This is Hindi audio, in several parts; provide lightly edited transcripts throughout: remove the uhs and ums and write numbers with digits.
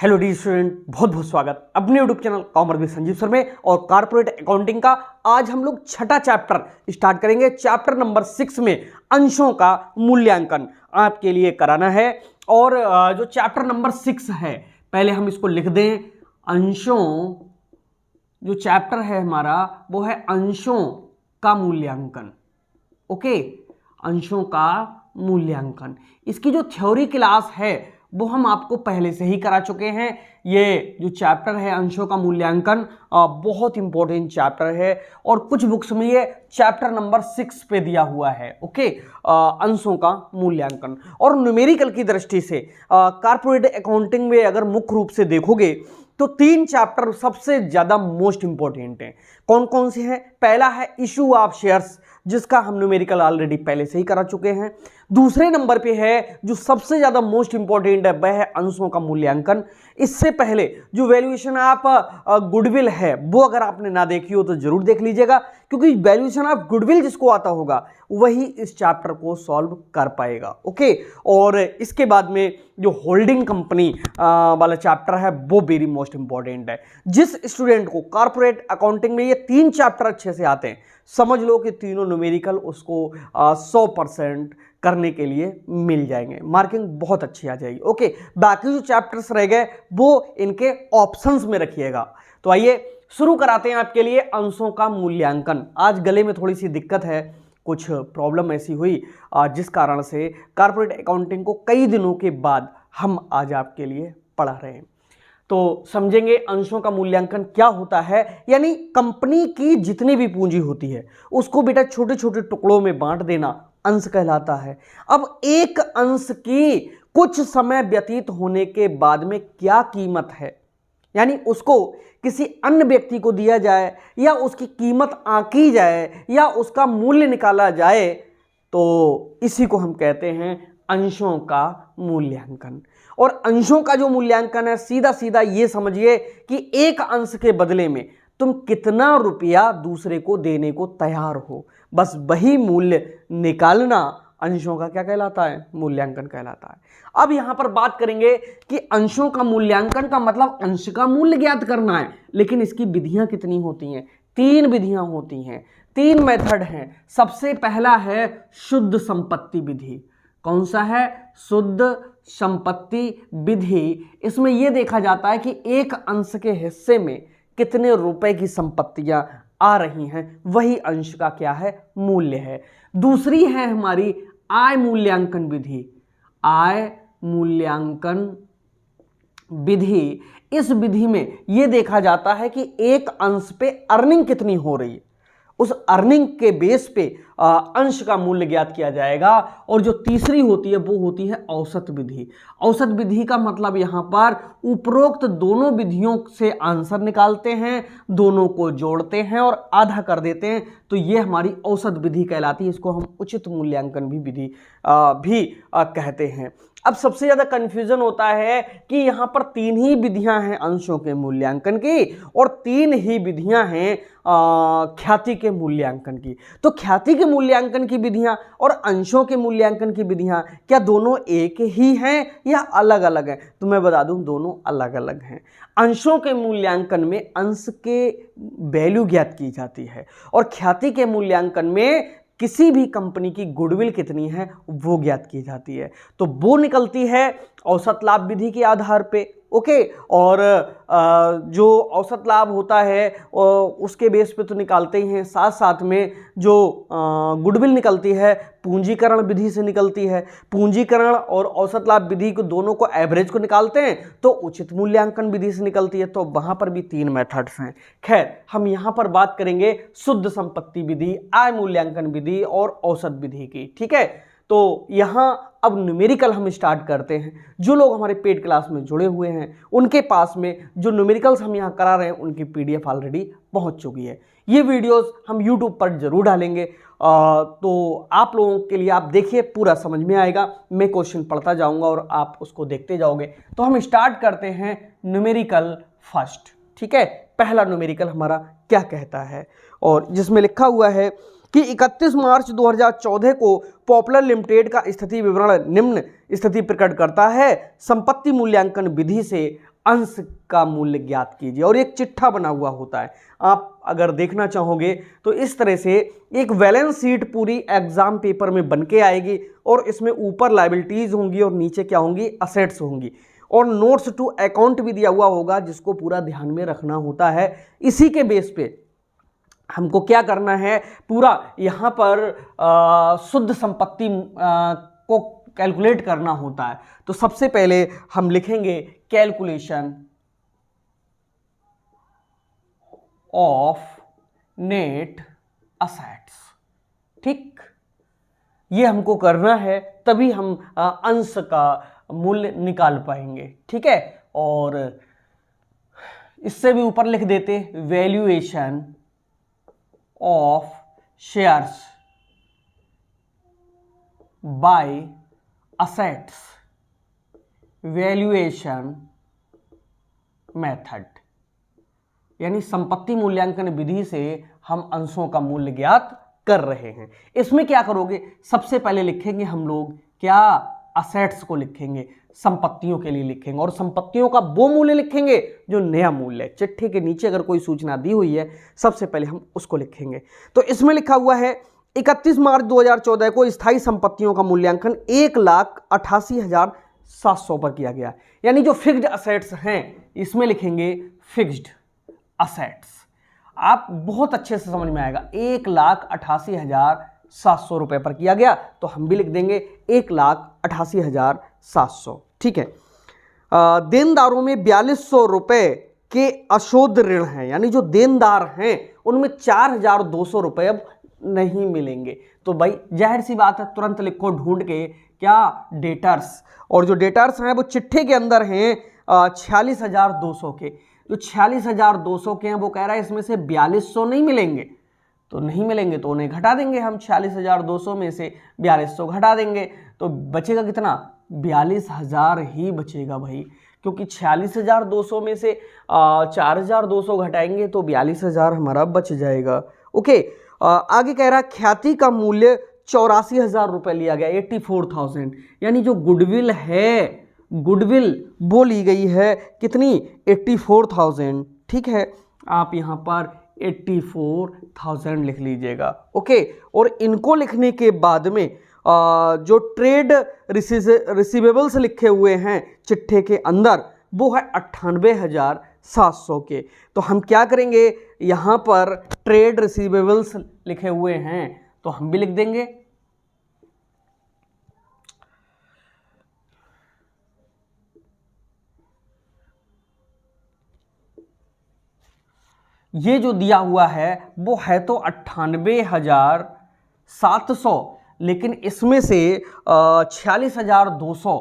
हेलो डी स्टूडेंट, बहुत बहुत स्वागत अपने YouTube channel commerce with Sanjeev sir में। और कारपोरेट अकाउंटिंग का आज हम लोग छठा चैप्टर स्टार्ट करेंगे। चैप्टर नंबर 6 में अंशों का मूल्यांकन आपके लिए कराना है। और जो चैप्टर नंबर 6 है, पहले हम इसको लिख दें। अंशों, जो चैप्टर है हमारा वो है अंशों का मूल्यांकन। ओके, अंशों का मूल्यांकन। इसकी जो थ्योरी क्लास है वो हम आपको पहले से ही करा चुके हैं। ये जो चैप्टर है अंशों का मूल्यांकन बहुत इंपॉर्टेंट चैप्टर है और कुछ बुक्स में ये चैप्टर नंबर 6 पे दिया हुआ है। ओके, अंशों का मूल्यांकन। और न्यूमेरिकल की दृष्टि से कारपोरेट अकाउंटिंग में अगर मुख्य रूप से देखोगे तो 3 चैप्टर सबसे ज्यादा मोस्ट इंपॉर्टेंट हैं। कौन कौन से हैं? पहला है इशू ऑफ शेयर्स, जिसका हम न्यूमेरिकल ऑलरेडी पहले से ही करा चुके हैं। दूसरे नंबर पे है जो सबसे ज्यादा मोस्ट इंपॉर्टेंट है, वह है अंशों का मूल्यांकन। इससे पहले जो वैल्यूएशन ऑफ गुडविल है वो अगर आपने ना देखी हो तो जरूर देख लीजिएगा, क्योंकि वैल्यूएशन ऑफ गुडविल जिसको आता होगा वही इस चैप्टर को सॉल्व कर पाएगा। ओके, और इसके बाद में जो होल्डिंग कंपनी वाला चैप्टर है वो वेरी मोस्ट इंपॉर्टेंट है। जिस स्टूडेंट को कारपोरेट अकाउंटिंग में ये 3 चैप्टर अच्छे से आते हैं, समझ लो कि तीनों न्यूमेरिकल उसको 100% करने के लिए मिल जाएंगे, मार्किंग बहुत अच्छी आ जाएगी। ओके, बाकी जो चैप्टर्स रह गए वो इनके ऑप्शंस में रखिएगा। तो आइए शुरू कराते हैं आपके लिए अंशों का मूल्यांकन। आज गले में थोड़ी सी दिक्कत है, कुछ प्रॉब्लम ऐसी हुई जिस कारण से कारपोरेट अकाउंटिंग को कई दिनों के बाद हम आज आपके लिए पढ़ा रहे हैं। तो समझेंगे अंशों का मूल्यांकन क्या होता है। यानी कंपनी की जितनी भी पूंजी होती है उसको बेटा छोटे छोटे टुकड़ों में बांट देना अंश कहलाता है। अब एक अंश की कुछ समय व्यतीत होने के बाद में क्या कीमत है, यानी उसको किसी अन्य व्यक्ति को दिया जाए या उसकी कीमत आंकी जाए या उसका मूल्य निकाला जाए, तो इसी को हम कहते हैं अंशों का मूल्यांकन। और अंशों का जो मूल्यांकन है, सीधा सीधा ये समझिए कि एक अंश के बदले में तुम कितना रुपया दूसरे को देने को तैयार हो, बस वही मूल्य निकालना अंशों का क्या कहलाता है? मूल्यांकन कहलाता है। अब यहां पर बात करेंगे कि अंशों का मूल्यांकन का मतलब अंश का मूल्य ज्ञात करना है, लेकिन इसकी विधियां कितनी होती हैं? 3 विधियां होती हैं, 3 मेथड हैं। सबसे पहला है शुद्ध संपत्ति विधि। कौन सा है? शुद्ध संपत्ति विधि। इसमें यह देखा जाता है कि एक अंश के हिस्से में कितने रुपए की संपत्तियां आ रही हैं, वही अंश का क्या है? मूल्य है। दूसरी है हमारी आय मूल्यांकन विधि। आय मूल्यांकन विधि, इस विधि में यह देखा जाता है कि एक अंश पे अर्निंग कितनी हो रही है, उस अर्निंग के बेस पे अंश का मूल्य ज्ञात किया जाएगा। और जो तीसरी होती है वो होती है औसत विधि। औसत विधि का मतलब यहां पर उपरोक्त दोनों विधियों से आंसर निकालते हैं, दोनों को जोड़ते हैं और आधा कर देते हैं, तो ये हमारी औसत विधि कहलाती है। इसको हम उचित मूल्यांकन भी विधि भी कहते हैं। अब सबसे ज्यादा कंफ्यूजन होता है कि यहां पर 3 ही विधियां हैं अंशों के मूल्यांकन की और 3 ही विधियां हैं ख्याति के मूल्यांकन की। तो ख्याति के मूल्यांकन की विधियां और अंशों के मूल्यांकन की विधियां क्या दोनों एक ही हैं या अलग अलग हैं? तो मैं बता दूं, दोनों अलग अलग हैं। अंशों के मूल्यांकन में अंश के वैल्यू ज्ञात की जाती है और ख्याति के मूल्यांकन में किसी भी कंपनी की गुडविल कितनी है वो ज्ञात की जाती है। तो वो निकलती है औसत लाभ विधि के आधार पे। ओके, और जो औसत लाभ होता है उसके बेस पे तो निकालते ही हैं, साथ साथ में जो गुडविल निकलती है पूंजीकरण विधि से निकलती है। पूंजीकरण और औसत लाभ विधि को दोनों को एवरेज को निकालते हैं तो उचित मूल्यांकन विधि से निकलती है। तो वहां पर भी 3 मेथड्स हैं। खैर, हम यहां पर बात करेंगे शुद्ध संपत्ति विधि, आय मूल्यांकन विधि और औसत विधि की। ठीक है, तो यहां अब न्यूमेरिकल हम स्टार्ट करते हैं। जो लोग हमारे पेड क्लास में जुड़े हुए हैं उनके पास में जो न्यूमेरिकल्स हम यहाँ करा रहे हैं उनकी PDF ऑलरेडी पहुंच चुकी है। ये वीडियोस हम YouTube पर जरूर डालेंगे, तो आप लोगों के लिए आप देखिए, पूरा समझ में आएगा। मैं क्वेश्चन पढ़ता जाऊंगा और आप उसको देखते जाओगे। तो हम स्टार्ट करते हैं न्यूमेरिकल फर्स्ट। ठीक है, पहला न्यूमेरिकल हमारा क्या कहता है, और जिसमें लिखा हुआ है कि 31 मार्च 2014 को पॉपुलर लिमिटेड का स्थिति विवरण निम्न स्थिति प्रकट करता है। संपत्ति मूल्यांकन विधि से अंश का मूल्य ज्ञात कीजिए। और एक चिट्ठा बना हुआ होता है, आप अगर देखना चाहोगे तो इस तरह से एक बैलेंस शीट पूरी एग्जाम पेपर में बन के आएगी और इसमें ऊपर लायबिलिटीज होंगी और नीचे क्या होंगी, असेट्स होंगी, और नोट्स टू अकाउंट भी दिया हुआ होगा जिसको पूरा ध्यान में रखना होता है। इसी के बेस पे हमको क्या करना है, पूरा यहाँ पर शुद्ध संपत्ति को कैलकुलेट करना होता है। तो सबसे पहले हम लिखेंगे कैलकुलेशन ऑफ नेट असेट्स। ठीक, ये हमको करना है, तभी हम अंश का मूल्य निकाल पाएंगे। ठीक है, और इससे भी ऊपर लिख देते valuation of shares by assets valuation method, यानी संपत्ति मूल्यांकन विधि से हम अंशों का मूल्य ज्ञात कर रहे हैं। इसमें क्या करोगे, सबसे पहले लिखेंगे हम लोग क्या, असेट्स को लिखेंगे, संपत्तियों के लिए लिखेंगे, और संपत्तियों का वो मूल्य लिखेंगे जो नया मूल्य है। चिट्ठी के नीचे अगर कोई सूचना दी हुई है सबसे पहले हम उसको लिखेंगे। तो इसमें लिखा हुआ है 31 मार्च 2014 को स्थायी संपत्तियों का मूल्यांकन 1,88,700 पर किया गया, यानी जो फिक्स्ड असेट्स हैं इसमें लिखेंगे फिक्स्ड असेट्स। आप बहुत अच्छे से समझ में आएगा, 1,88,700 रुपए पर किया गया, तो हम भी लिख देंगे 1,88,700। ठीक है, देनदारों में 4200 रुपए के अशोध ऋण हैं, यानी जो देनदार हैं उनमें 4,200 रुपए अब नहीं मिलेंगे। तो भाई जाहिर सी बात है, तुरंत लिखो ढूंढ के क्या, डेटर्स, और जो डेटर्स हैं वो चिट्ठे के अंदर हैं 46,200 के। जो 46,200 के हैं वो कह रहा है इसमें से 4200 नहीं मिलेंगे, तो नहीं मिलेंगे तो उन्हें घटा देंगे हम, 46,200 में से 4200 घटा देंगे, तो बचेगा कितना, 42,000 ही बचेगा भाई, क्योंकि 46,200 में से 4,200 घटाएंगे तो 42,000 हमारा बच जाएगा। ओके, आगे कह रहा है ख्याति का मूल्य 84,000 रुपये लिया गया, 84,000, यानी जो गुडविल है, गुडविल वो ली गई है कितनी, 84,000। ठीक है, आप यहाँ पर 84,000 लिख लीजिएगा। ओके, और इनको लिखने के बाद में जो ट्रेड रिसीवेबल्स लिखे हुए हैं चिट्ठे के अंदर वो है 98,700 के। तो हम क्या करेंगे, यहाँ पर ट्रेड रिसीवेबल्स लिखे हुए हैं तो हम भी लिख देंगे ये जो दिया हुआ है वो है तो 98,700, लेकिन इसमें से 46,200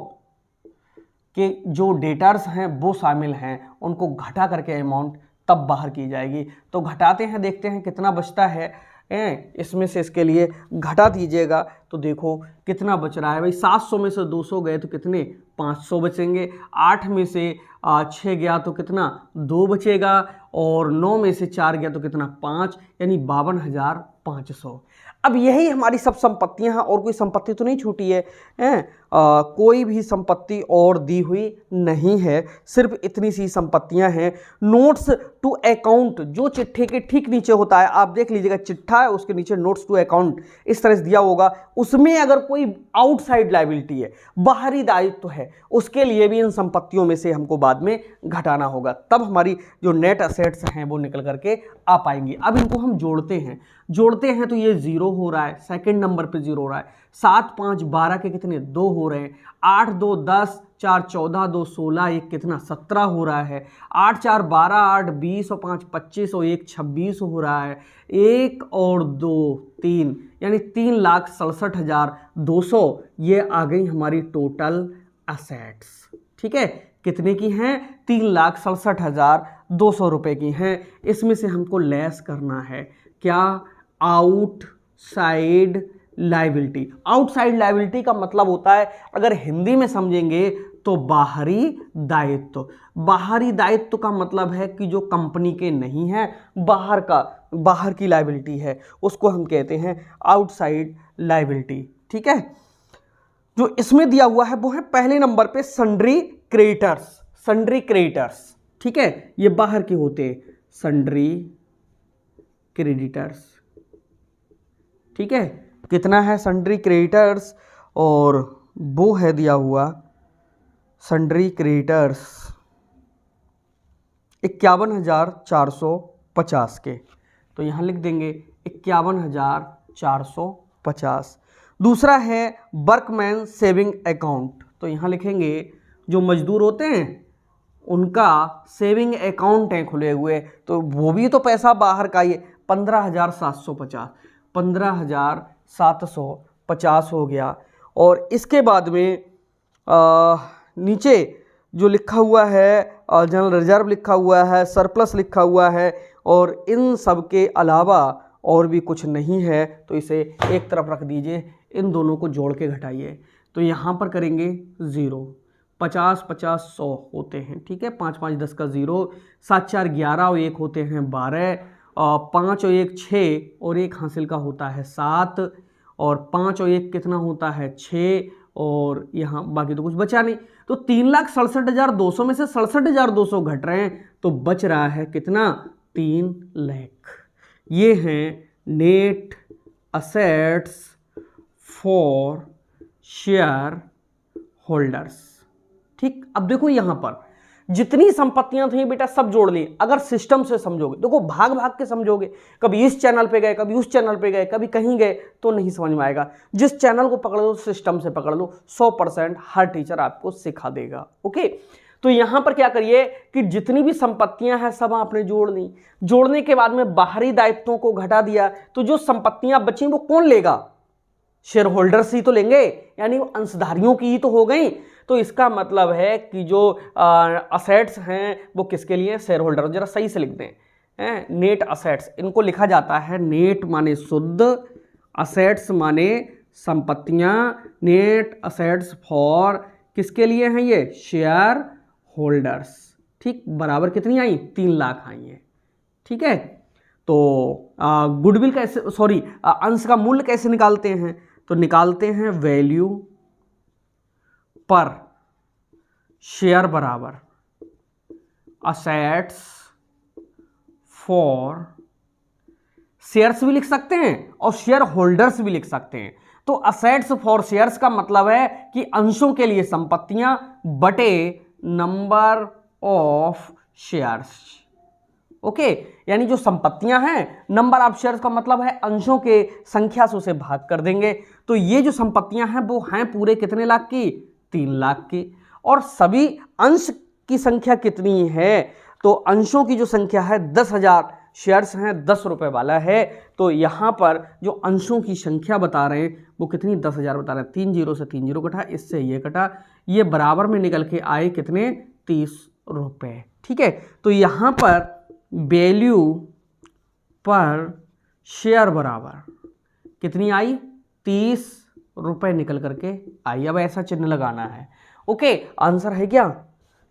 के जो डेटर्स हैं वो शामिल हैं, उनको घटा करके अमाउंट तब बाहर की जाएगी। तो घटाते हैं, देखते हैं कितना बचता है, इसमें से इसके लिए घटा दीजिएगा तो देखो कितना बच रहा है भाई। 700 में से 200 गए तो कितने, 500 बचेंगे। 8 में से 6 गया तो कितना, 2 बचेगा, और 9 में से 4 गया तो कितना, 5, यानी 52,500। अब यही हमारी सब संपत्तियां हैं, और कोई संपत्ति तो नहीं छूटी है, कोई भी संपत्ति और दी हुई नहीं है, सिर्फ इतनी सी संपत्तियां हैं। नोट्स टू अकाउंट जो चिट्ठे के ठीक नीचे होता है, आप देख लीजिएगा, चिट्ठा है उसके नीचे नोट्स टू अकाउंट इस तरह से दिया होगा, उसमें अगर कोई आउटसाइड लायबिलिटी है, बाहरी दायित्व है, उसके लिए भी इन संपत्तियों में से हमको बाद में घटाना होगा, तब हमारी जो नेट असेट्स हैं वो निकल करके आ पाएंगी। अब इनको हम जोड़ते हैं तो ये 0 हो रहा है, सेकंड नंबर पे 0 हो रहा है। 7 5 12 के कितने, 2 हो रहे हैं। 8 2 10, 4 14, 2 16, 1 कितना, 17 हो रहा है। 8 4 12, 8 20 और 5 25 और 1 26 हो रहा है। 1 और 2 3, यानी 3,67,200 ये आ गई हमारी टोटल असेट्स। ठीक है, कितने की हैं, 3,67,200 रुपए की हैं। इसमें से हमको लेस करना है क्या, आउटसाइड लायबिलिटी। आउटसाइड लायबिलिटी का मतलब होता है, अगर हिंदी में समझेंगे तो बाहरी दायित्व। बाहरी दायित्व का मतलब है कि जो कंपनी के नहीं है, बाहर की लायबिलिटी है, उसको हम कहते हैं आउटसाइड लायबिलिटी। ठीक है, जो इसमें दिया हुआ है वो है पहले नंबर पे सन्ड्री क्रेडिटर्स। सन्ड्री क्रेडिटर्स, ठीक है, ये बाहर के होते हैं सन्ड्री क्रेडिटर्स, ठीक है। कितना है सन्ड्री क्रेडिटर्स, और वो है दिया हुआ सन्ड्री क्रेडिटर्स 51,450 के, तो यहाँ लिख देंगे 51,450। दूसरा है वर्कमैन सेविंग अकाउंट, तो यहाँ लिखेंगे जो मजदूर होते हैं उनका सेविंग अकाउंट है खुले हुए, तो वो भी तो पैसा बाहर का ही है, 15,750, 15,750 हो गया। और इसके बाद में नीचे जो लिखा हुआ है जनरल रिजर्व लिखा हुआ है, सरप्लस लिखा हुआ है, और इन सब के अलावा और भी कुछ नहीं है, तो इसे एक तरफ रख दीजिए, इन दोनों को जोड़ के घटाइए, तो यहाँ पर करेंगे 0, 50 50 100 होते हैं, ठीक है, 5 5 10 का 0, 7 4 11 और 1 होते हैं 12, 5 और 1 6 और 1 हासिल का होता है 7, और 5 और 1 कितना होता है 6, और यहाँ बाकी तो कुछ बचा नहीं, तो 3,67,200 में से 67,200 घट रहे हैं, तो बच रहा है कितना 3 लाख। ये हैं net assets for share holders, ठीक। अब देखो यहाँ पर जितनी संपत्तियां थी बेटा सब जोड़ ली, अगर सिस्टम से समझोगे, देखो भाग भाग के समझोगे, कभी इस चैनल पे गए, कभी उस चैनल पे गए, कभी कहीं गए, तो नहीं समझ में आएगा। जिस चैनल को पकड़ लो, सिस्टम से पकड़ लो, 100% हर टीचर आपको सिखा देगा, ओके। तो यहां पर क्या करिए कि जितनी भी संपत्तियां हैं सब आपने जोड़ ली, जोड़ने के बाद में बाहरी दायित्वों को घटा दिया, तो जो संपत्तियां बची वो कौन लेगा, शेयर होल्डर्स ही तो लेंगे, यानी वो अंशधारियों की ही तो हो गई। तो इसका मतलब है कि जो असेट्स हैं वो किसके लिए, शेयर होल्डर। जरा सही से लिख दें, नेट असेट्स, इनको लिखा जाता है नेट माने शुद्ध, असेट्स माने संपत्तियां, नेट असेट्स फॉर किसके लिए हैं ये, शेयर होल्डर्स, ठीक। बराबर कितनी आई, 3 लाख आई है, ठीक है। तो गुडविल कैसे, सॉरी अंश का मूल्य कैसे निकालते हैं, तो निकालते हैं वैल्यू पर शेयर बराबर असेट्स फॉर, शेयर्स भी लिख सकते हैं और शेयर होल्डर्स भी लिख सकते हैं। तो असेट्स फॉर शेयर्स का मतलब है कि अंशों के लिए संपत्तियां बटे नंबर ऑफ शेयर्स, ओके। यानी जो संपत्तियां हैं, नंबर ऑफ शेयर्स का मतलब है अंशों के संख्या से उसे भाग कर देंगे। तो ये जो संपत्तियां हैं वो हैं पूरे कितने लाख की, 3 लाख की। और सभी अंश की संख्या कितनी है, तो अंशों की जो संख्या है 10,000 शेयर्स हैं, 10 रुपए वाला है। तो यहाँ पर जो अंशों की संख्या बता रहे हैं वो कितनी, 10,000 बता रहे हैं। 3 0 से 3 0 कटा, इससे ये कटा, ये बराबर में निकल के आए कितने, 30 रुपए, ठीक है। तो यहाँ पर वैल्यू पर शेयर बराबर कितनी आई, 30 रुपए निकल करके आई। अब ऐसा चिन्ह लगाना है, ओके। आंसर है क्या,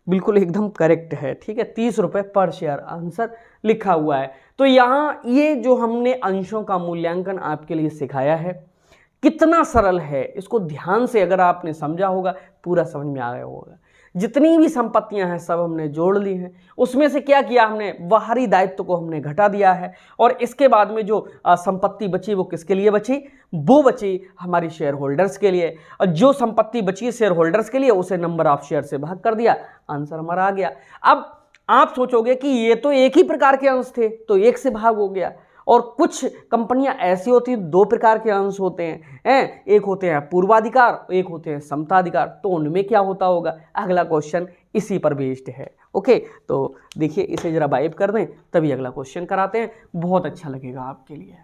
बिल्कुल एकदम करेक्ट है, ठीक है, 30 रुपए पर शेयर आंसर लिखा हुआ है। तो यहाँ ये जो हमने अंशों का मूल्यांकन आपके लिए सिखाया है कितना सरल है, इसको ध्यान से अगर आपने समझा होगा पूरा समझ में आ गया होगा। जितनी भी संपत्तियां हैं सब हमने जोड़ ली हैं, उसमें से क्या किया हमने, बाहरी दायित्व को हमने घटा दिया है, और इसके बाद में जो संपत्ति बची वो किसके लिए बची, वो बची हमारी शेयर होल्डर्स के लिए। और जो संपत्ति बची शेयर होल्डर्स के लिए उसे नंबर ऑफ शेयर से भाग कर दिया, आंसर हमारा आ गया। अब आप सोचोगे कि ये तो एक ही प्रकार के अंश थे तो 1 से भाग हो गया, और कुछ कंपनियां ऐसी होती हैं 2 प्रकार के अंश होते हैं, एक होते हैं पूर्वाधिकार, एक होते हैं समताधिकार, तो उनमें क्या होता होगा, अगला क्वेश्चन इसी पर बेस्ड है, ओके। तो देखिए इसे जरा वाइप कर दें तभी अगला क्वेश्चन कराते हैं, बहुत अच्छा लगेगा आपके लिए।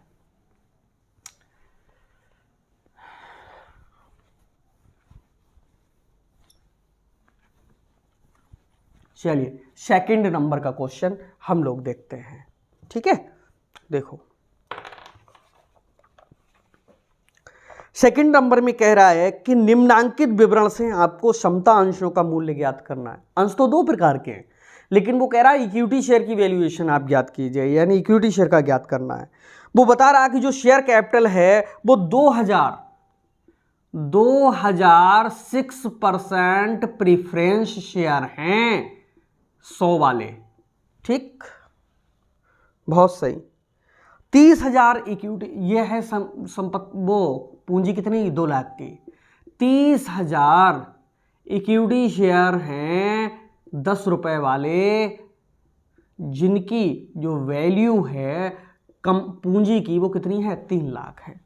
चलिए सेकंड नंबर का क्वेश्चन हम लोग देखते हैं, ठीक है। देखो सेकंड नंबर में कह रहा है कि निम्नांकित विवरण से आपको समता अंशों का मूल्य ज्ञात करना है। अंश तो 2 प्रकार के हैं, लेकिन वो कह रहा है इक्विटी शेयर की वैल्यूएशन आप ज्ञात कीजिए, यानी इक्विटी शेयर का ज्ञात करना है। वो बता रहा है कि जो शेयर कैपिटल है वो 2006% प्रीफरेंस शेयर हैं 100 वाले, ठीक, बहुत सही। 30,000 इक्विटी, ये है संपत्ति, वो पूंजी कितनी, 2 लाख की। 30,000 इक्विटी शेयर हैं 10 रुपए वाले, जिनकी जो वैल्यू है कम पूंजी की वो कितनी है, 3 लाख है,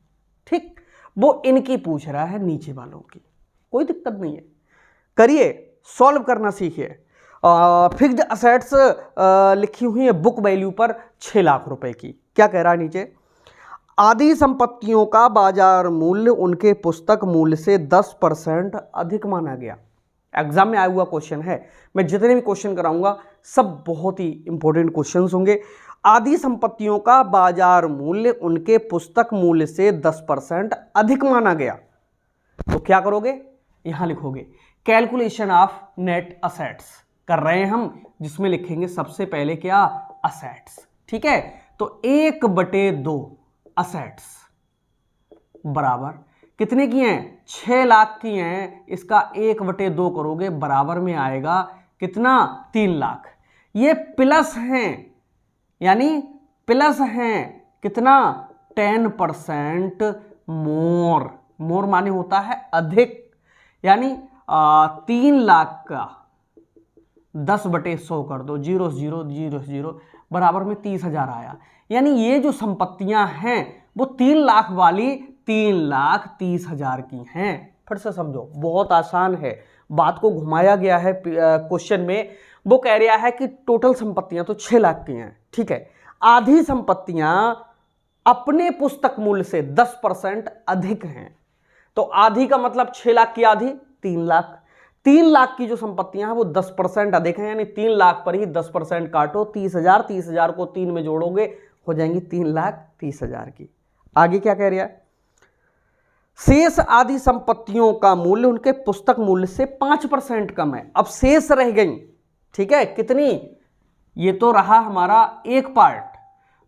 ठीक। वो इनकी पूछ रहा है, नीचे वालों की, कोई दिक्कत नहीं है, करिए, सॉल्व करना सीखिए। फिक्स्ड असेट्स लिखी हुई है बुक वैल्यू पर 6 लाख रुपए की। क्या कह रहा है नीचे, आदि संपत्तियों का बाजार मूल्य उनके पुस्तक मूल्य से 10% अधिक माना गया। एग्जाम में आया हुआ क्वेश्चन है, मैं जितने भी क्वेश्चन कराऊंगा सब बहुत ही इंपॉर्टेंट क्वेश्चंस होंगे। आदि संपत्तियों का बाजार मूल्य उनके पुस्तक मूल्य से 10% अधिक माना गया, तो क्या करोगे, यहां लिखोगे कैलकुलेशन ऑफ नेट असेट्स कर रहे हैं हम, जिसमें लिखेंगे सबसे पहले क्या, असेट्स, ठीक है। तो 1/2 असेट्स बराबर कितने की हैं, 6 लाख की हैं, इसका 1/2 करोगे, बराबर में आएगा कितना, 3 लाख। ये प्लस हैं, यानी प्लस हैं कितना, 10% मोर, मोर माने होता है अधिक, यानी 3 लाख का 10/100 कर दो, 0 0 0 0 बराबर में 30,000 आया। यानी ये जो संपत्तियां हैं वो 3 लाख वाली 3,30,000 की हैं। फिर से समझो, बहुत आसान है, बात को घुमाया गया है क्वेश्चन में। वो कह रहा है कि टोटल संपत्तियां तो 6 लाख की हैं, ठीक है, आधी संपत्तियां अपने पुस्तक मूल्य से 10% अधिक हैं, तो आधी का मतलब 6 लाख की आधी 3 लाख, 3 लाख की जो संपत्तियां हैं वो 10% अधिक हैं, यानी 3 लाख पर ही 10% काटो, 30,000, 30,000 को 3 में जोड़ोगे हो जाएंगी 3,30,000 की। आगे क्या कह रहा है, शेष आदि संपत्तियों का मूल्य उनके पुस्तक मूल्य से 5% कम है। अब शेष रह गई, ठीक है, कितनी, ये तो रहा हमारा एक पार्ट,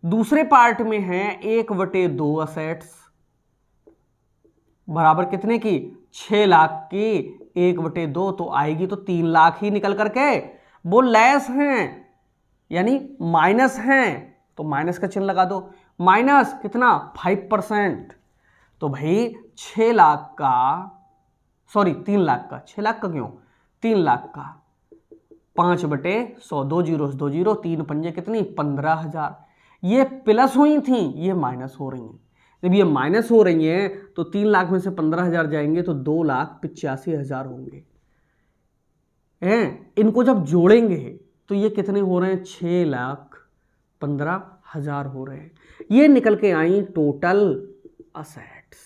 दूसरे पार्ट में है 1/2 असेट्स बराबर कितने की, 6 लाख की 1/2 तो आएगी तो 3 लाख ही निकल करके, वो लेस हैं यानी माइनस हैं, तो माइनस का चिन्ह लगा दो, माइनस कितना 5%, तो भाई 6 लाख का, सॉरी 3 लाख का, 6 लाख का क्यों, 3 लाख का 5/100, 2 0 2 0, 3 पंजे कितनी 15,000। ये प्लस हुई थी, ये माइनस हो रही हैं। जब ये माइनस हो रही हैं तो 3 लाख में से 15,000 जाएंगे तो 2,85,000 होंगे हैं। इनको जब जोड़ेंगे तो ये कितने हो रहे हैं, 6,15,000 हो रहे हैं। ये निकल के आई टोटल असेट्स।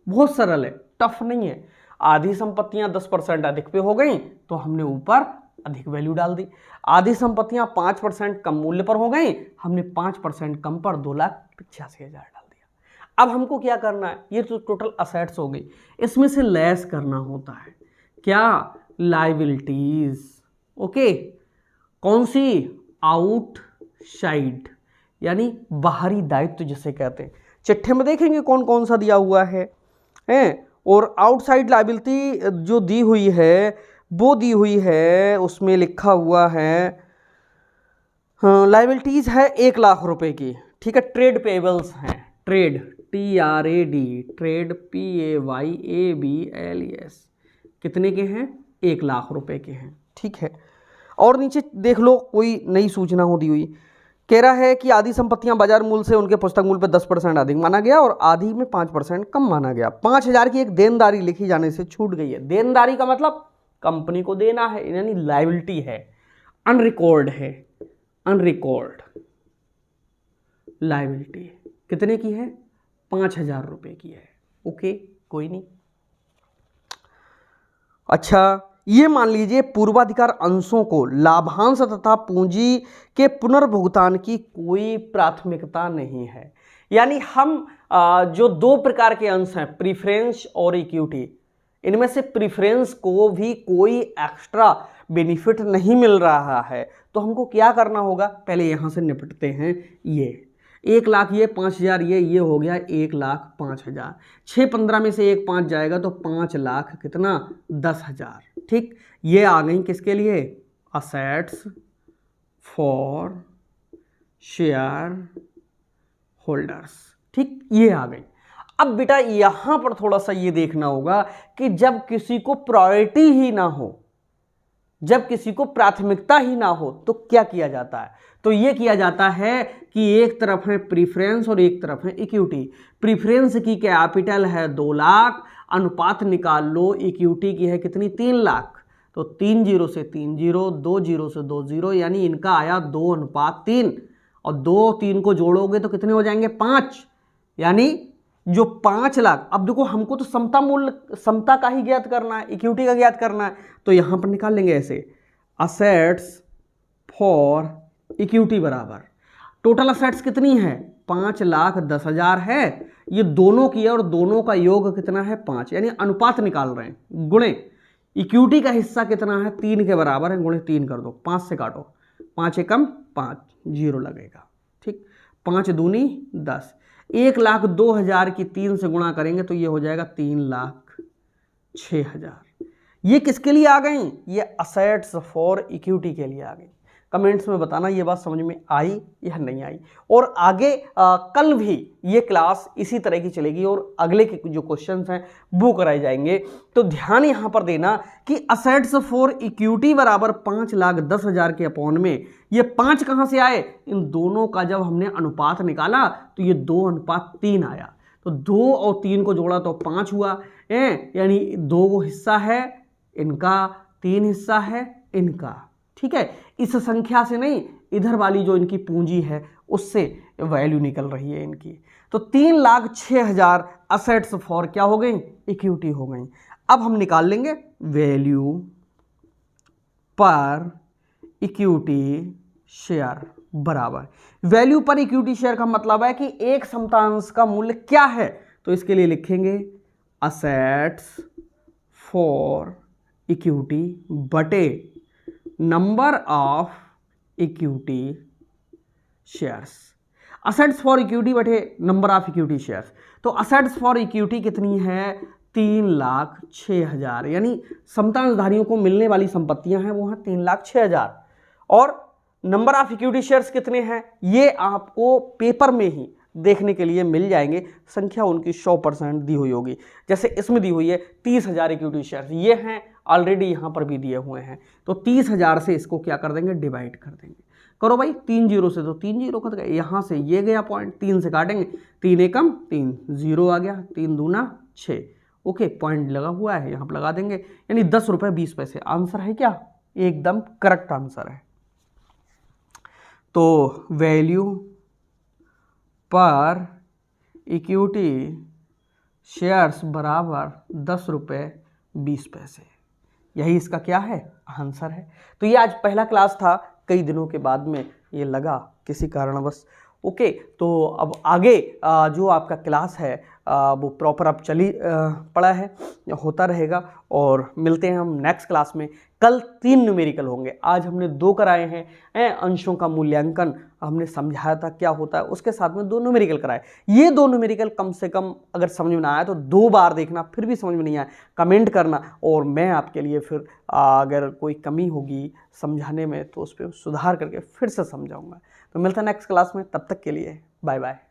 बहुत सरल है, टफ नहीं है। आधी संपत्तियां 10% अधिक पे हो गई तो हमने ऊपर अधिक वैल्यू डाल दी, आधी संपत्तियां 5% कम मूल्य पर हो गई, हमने 5% कम पर 2,85,000 डाल दिया। अब हमको क्या करना है, ये तो टोटल असेट्स हो गई, इसमें से लेस करना होता है क्या, लायबिलिटीज। ओके, कौन सी, आउटसाइड यानी बाहरी दायित्व जिसे कहते हैं। चिट्ठे में देखेंगे कौन कौन सा दिया हुआ है, और आउटसाइड लायबिलिटी जो दी हुई है वो दी हुई है, उसमें लिखा हुआ है लायबिलिटीज है 1 लाख रुपए की, ठीक है। ट्रेड पेबल्स हैं, ट्रेड TRAD, ट्रेड PAYABLES कितने के हैं, 1 लाख रुपए के हैं, ठीक है। और नीचे देख लो कोई नई सूचना हो दी हुई, कह रहा है कि आधी संपत्तियां बाजार मूल्य से उनके पुस्तक मूल्य पर 10% अधिक माना गया और आधी में 5% कम माना गया। 5,000 की एक देनदारी लिखी जाने से छूट गई है। देनदारी का मतलब कंपनी को देना है, यानी लायबिलिटी है, अनरिकॉर्ड है, अनरिकॉर्ड लायबिलिटी कितने की है, 5,000 रुपए की है। ओके, कोई नहीं। अच्छा, ये मान लीजिए पूर्वाधिकार अंशों को लाभांश तथा पूंजी के पुनर्भुगतान की कोई प्राथमिकता नहीं है। यानी हम जो 2 प्रकार के अंश हैं, प्रीफरेंस और इक्विटी, इनमें से प्रीफरेंस को भी कोई एक्स्ट्रा बेनिफिट नहीं मिल रहा है, तो हमको क्या करना होगा, पहले यहां से निपटते हैं। ये 1 लाख ये, 5,000 ये हो गया 1,05,000। 6,15 में से 1 5 जाएगा तो 5 लाख कितना 10,000। ठीक, ये आ गई किसके लिए, असेट्स फॉर शेयर होल्डर्स। ठीक, ये आ गई। अब बेटा यहां पर थोड़ा सा ये देखना होगा कि जब किसी को प्रायोरिटी ही ना हो, जब किसी को प्राथमिकता ही ना हो तो क्या किया जाता है। तो ये किया जाता है कि एक तरफ है प्रीफरेंस और एक तरफ है इक्विटी। प्रीफरेंस की कैपिटल है 2 लाख, अनुपात निकाल लो, इक्विटी की है कितनी 3 लाख, तो 3 0 से 3 0, 2 0 से 2 0, यानी इनका आया 2:3, और 2 3 को जोड़ोगे तो कितने हो जाएंगे 5, यानी जो 5 लाख। अब देखो हमको तो समता मूल्य, समता का ही ज्ञात करना है, इक्विटी का ज्ञात करना है, तो यहां पर निकाल लेंगे ऐसे, असेट्स फॉर इक्विटी बराबर टोटल असेट्स कितनी है 5,10,000 है, ये दोनों की है और दोनों का योग कितना है 5, यानी अनुपात निकाल रहे हैं, गुणे इक्विटी का हिस्सा कितना है 3 के बराबर है, गुणे 3 कर दो, 5 से काटो, 5 एकम 5, 0 लगेगा। ठीक, 5 दूनी 10, 1,02,000 की 3 से गुणा करेंगे तो ये हो जाएगा 3,06,000। ये किसके लिए आ गई, ये असेट्स फॉर इक्विटी के लिए आ गई। कमेंट्स में बताना ये बात समझ में आई या नहीं आई। और आगे कल भी ये क्लास इसी तरह की चलेगी और अगले के जो क्वेश्चंस हैं वो कराए जाएंगे। तो ध्यान यहाँ पर देना कि असेट्स फॉर इक्विटी बराबर 5,10,000 के अपॉन में ये 5 कहाँ से आए, इन दोनों का जब हमने अनुपात निकाला तो ये 2:3 आया, तो 2 और 3 को जोड़ा तो 5 हुआ, यानी 2 हिस्सा है इनका, 3 हिस्सा है इनका। ठीक है, इस संख्या से नहीं, इधर वाली जो इनकी पूंजी है उससे वैल्यू निकल रही है इनकी। तो 3,06,000 असेट्स फॉर क्या हो गई, इक्विटी हो गई। अब हम निकाल लेंगे वैल्यू पर इक्विटी शेयर बराबर, वैल्यू पर इक्विटी शेयर का मतलब है कि एक समतांश का मूल्य क्या है, तो इसके लिए लिखेंगे असेट्स फॉर इक्विटी बटे number of equity shares, assets for equity बटे नंबर ऑफ इक्विटी शेयर्स। तो असेट्स फॉर इक्विटी कितनी है 3,06,000, यानी समतांशधारियों को मिलने वाली संपत्तियां हैं वो हैं 3,06,000, और नंबर ऑफ इक्विटी शेयर्स कितने हैं ये आपको पेपर में ही देखने के लिए मिल जाएंगे, संख्या उनकी 100% दी हुई होगी। जैसे इसमें दी हुई है 30,000 इक्विटी शेयर्स, ये हैं ऑलरेडी यहाँ पर भी दिए हुए हैं, तो 30,000 से इसको क्या कर देंगे डिवाइड कर देंगे। करो भाई, 3 0 से तो 3 0 कट गए, यहाँ से ये गया पॉइंट, 3 से काटेंगे, 3 एकम 3, 0 आ गया, 3 दूना 6, ओके पॉइंट लगा हुआ है यहाँ पर लगा देंगे, यानी 10 रुपये 20 पैसे। आंसर है क्या, एकदम करेक्ट आंसर है। तो वैल्यू पर इक्विटी शेयर्स बराबर 10 रुपये 20 पैसे, यही इसका क्या है आंसर है। तो ये आज पहला क्लास था, कई दिनों के बाद में ये लगा किसी कारणवश। ओके, तो अब आगे जो आपका क्लास है वो प्रॉपर अब चली पड़ा है, होता रहेगा, और मिलते हैं हम नेक्स्ट क्लास में। कल 3 न्यूमेरिकल होंगे, आज हमने 2 कराए हैं, अंशों का मूल्यांकन हमने समझाया था क्या होता है, उसके साथ में 2 न्यूमेरिकल कराए। ये 2 न्यूमेरिकल कम से कम अगर समझ में ना आया तो 2 बार देखना, फिर भी समझ में नहीं आया कमेंट करना, और मैं आपके लिए फिर अगर कोई कमी होगी समझाने में तो उस पर सुधार करके फिर से समझाऊंगा। तो मिलता है नेक्स्ट क्लास में, तब तक के लिए बाय बाय।